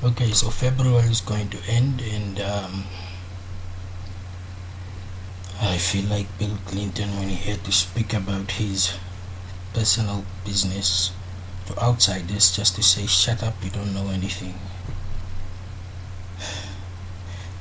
Okay, so February is going to end, and I feel like Bill Clinton when he had to speak about his personal business to outsiders just to say, shut up, you don't know anything.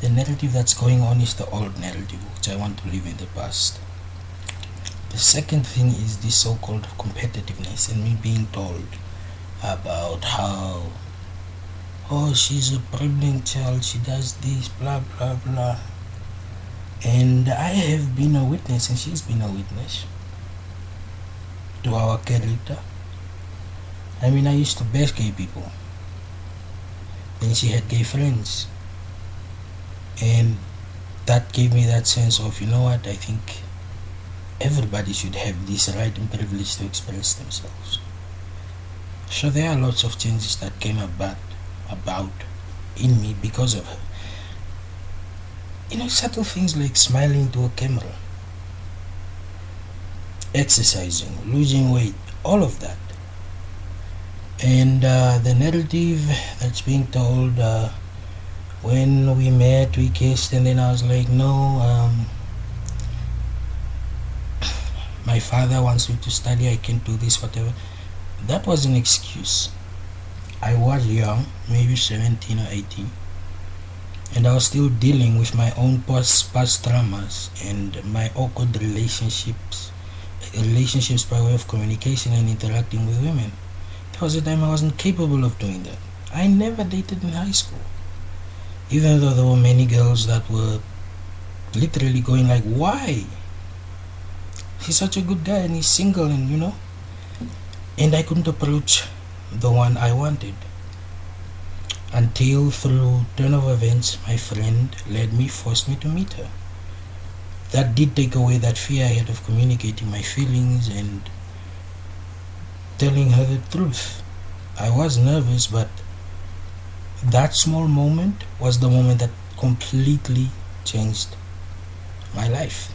The narrative that's going on is the old narrative, which I want to leave in the past. The second thing is this so called competitiveness and me being told about how, oh, she's a pregnant child, she does this, blah, blah, blah. And I have been a witness, and she's been a witness to our character. I mean, I used to bash gay people. Then she had gay friends. And that gave me that sense of, you know what, I think everybody should have this right and privilege to express themselves. So there are lots of changes that came about in me because of her. You know, subtle things like smiling to a camera, exercising, losing weight, all of that. And the narrative that's being told, when we met, we kissed, and then I was like, no, my father wants me to study, I can't do this, whatever. That was an excuse. I was young, maybe 17 or 18, and I was still dealing with my own past traumas and my awkward relationships by way of communication and interacting with women. There was a time I wasn't capable of doing that. I never dated in high school, even though there were many girls that were literally going like, why? He's such a good guy and he's single, and you know. And I couldn't approach the one I wanted until through turn of events my friend forced me to meet her. That did take away that fear I had of communicating my feelings and telling her the truth. I was nervous, but that small moment was the moment that completely changed my life.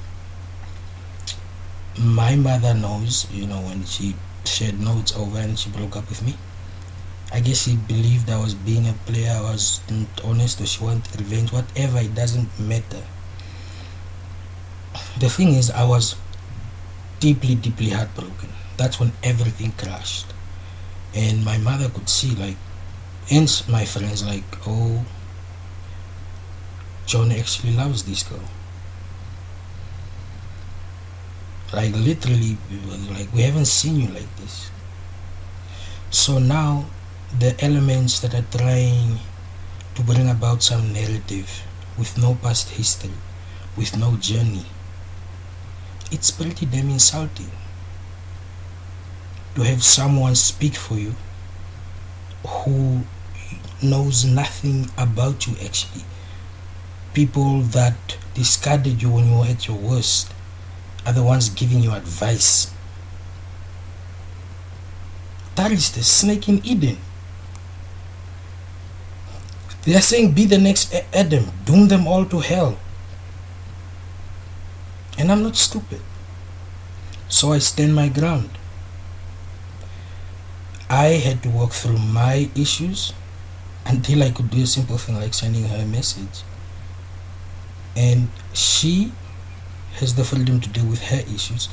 My mother knows, you know, when she said no, it's over, and she broke up with me. I guess she believed I was being a player, I wasn't honest, or she wanted revenge, whatever, it doesn't matter. The thing is, I was deeply, deeply heartbroken. That's when everything crashed. And my mother could see, like, and my friends, like, oh, John actually loves this girl. Like, literally, like, we haven't seen you like this. So now, the elements that are trying to bring about some narrative with no past history, with no journey, it's pretty damn insulting to have someone speak for you who knows nothing about you actually. People that discarded you when you were at your worst are the ones giving you advice. That is the snake in Eden. They are saying, be the next Adam, doom them all to hell. And I'm not stupid. So I stand my ground. I had to walk through my issues until I could do a simple thing like sending her a message. And she has the freedom to deal with her issues.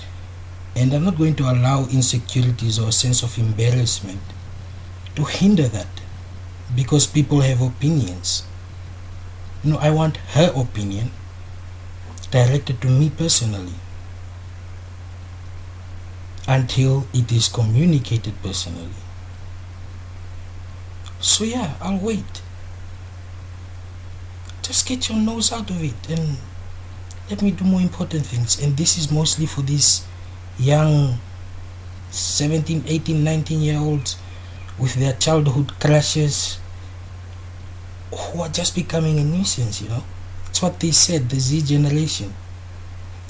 And I'm not going to allow insecurities or a sense of embarrassment to hinder that, because people have opinions. You know, I want her opinion directed to me personally until it is communicated personally. So yeah, I'll wait. Just get your nose out of it and let me do more important things. And this is mostly for these young 17, 18, 19-year-olds with their childhood crushes who are just becoming a nuisance, you know. It's what they said, the Z generation.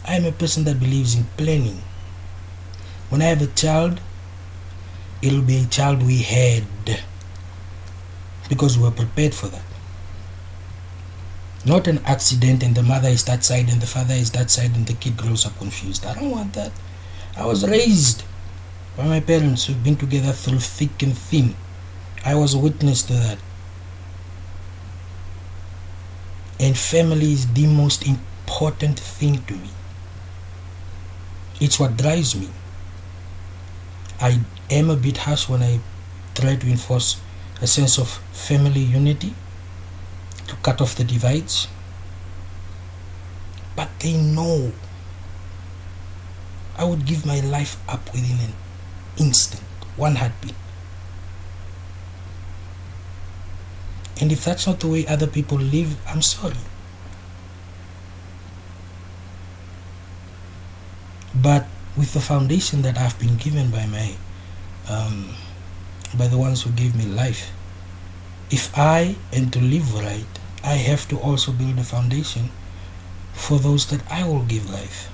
I am a person that believes in planning. When I have a child, it'll be a child we had because we were prepared for that. Not an accident and the mother is that side and the father is that side and the kid grows up confused. I don't want that. I was raised by my parents who've been together through thick and thin. I was a witness to that. And family is the most important thing to me. It's what drives me. I am a bit harsh when I try to enforce a sense of family unity to cut off the divides. But they know I would give my life up within an instant, one heartbeat. And if that's not the way other people live, I'm sorry. But with the foundation that I've been given by by the ones who gave me life, if I am to live right, I have to also build a foundation for those that I will give life.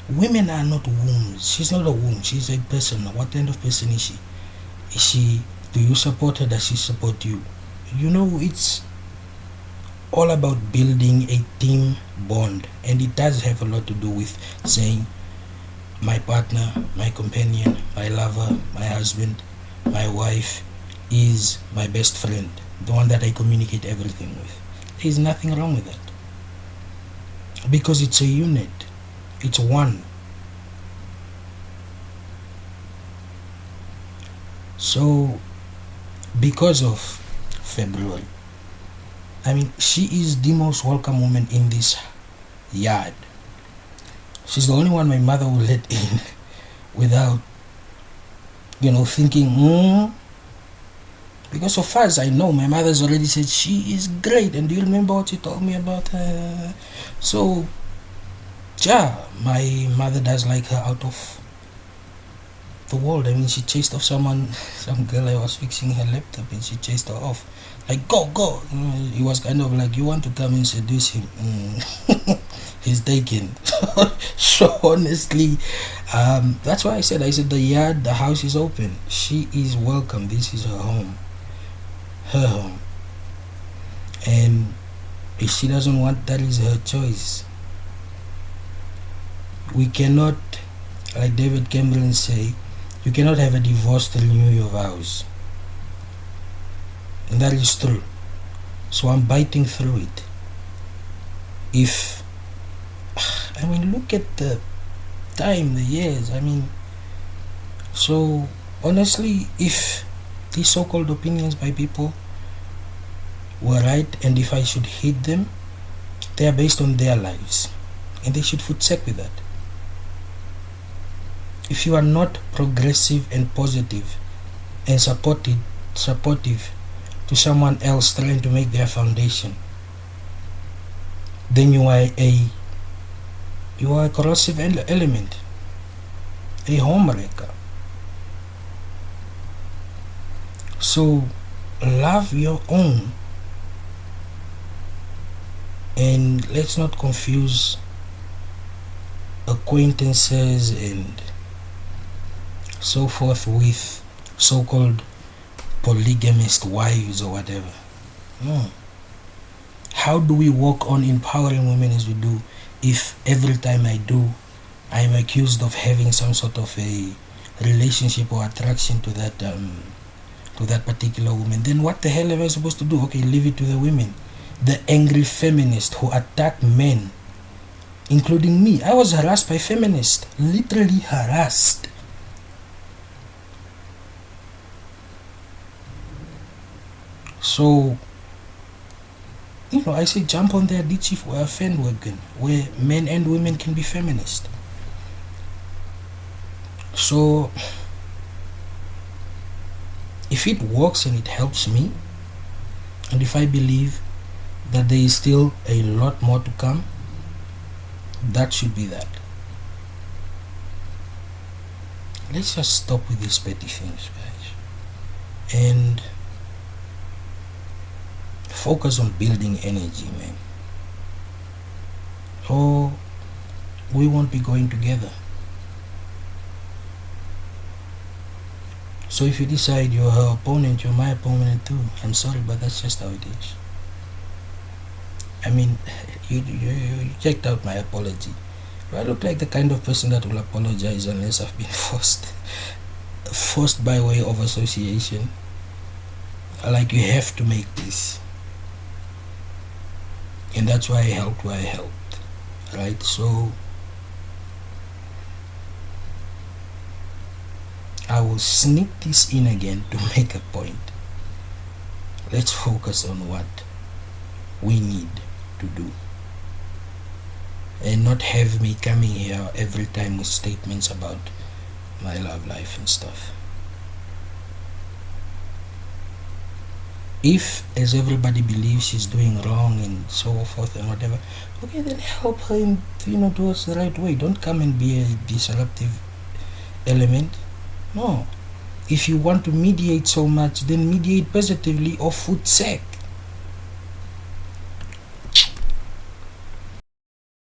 Women are not wombs. She's not a womb. She's a person. What kind of person is she? Do you support her? Does she support you? It's all about building a team bond, and it does have a lot to do with saying my partner, my companion, my lover, my husband, my wife is my best friend, the one that I communicate everything with. There's nothing wrong with that, because it's a unit, it's one. So because of February, she is the most welcome woman in this yard. She's the only one my mother will let in without thinking, because so far as I know, my mother's already said she is great. And do you remember what you told me about her? So yeah, my mother does like her out of the world. She chased off some girl. I was fixing her laptop and she chased her off. Like, go. He was kind of like, you want to come and seduce him? He's taken. So honestly, that's why I said the yard, the house is open. She is welcome. This is her home. And if she doesn't want, that is her choice. We cannot, like David Cameron say, you cannot have a divorce to renew your vows. And that is true. So I'm biting through it. Look at the time, the years. So honestly, if these so-called opinions by people were right, and if I should hate them, they are based on their lives, and they should footstep with that. If you are not progressive and positive and supportive to someone else trying to make their foundation, then you are a corrosive element, a homewrecker. So love your own, and let's not confuse acquaintances and so forth with so-called polygamist wives or whatever. No. How do we work on empowering women as we do if every time I do, I'm accused of having some sort of a relationship or attraction to that particular woman? Then what the hell am I supposed to do? Okay, leave it to the women. The angry feminists who attack men, including me. I was harassed by feminists, literally harassed. So, I say jump on their ditchy bandwagon where men and women can be feminist. So, if it works and it helps me, and if I believe that there is still a lot more to come, that should be that. Let's just stop with these petty things, guys, and focus on building energy, man, or we won't be going together. So if you decide you're her opponent, you're my opponent too. I'm sorry, but that's just how it is. You checked out my apology. Do I look like the kind of person that will apologize unless I've been forced by way of association? Like, you have to make this. And that's why I helped where I helped, right? So I will sneak this in again to make a point. Let's focus on what we need to do, and not have me coming here every time with statements about my love life and stuff. If, as everybody believes, she's doing wrong and so forth and whatever, okay, then help her in, towards the right way. Don't come and be a disruptive element. No. If you want to mediate so much, then mediate positively or foot sake.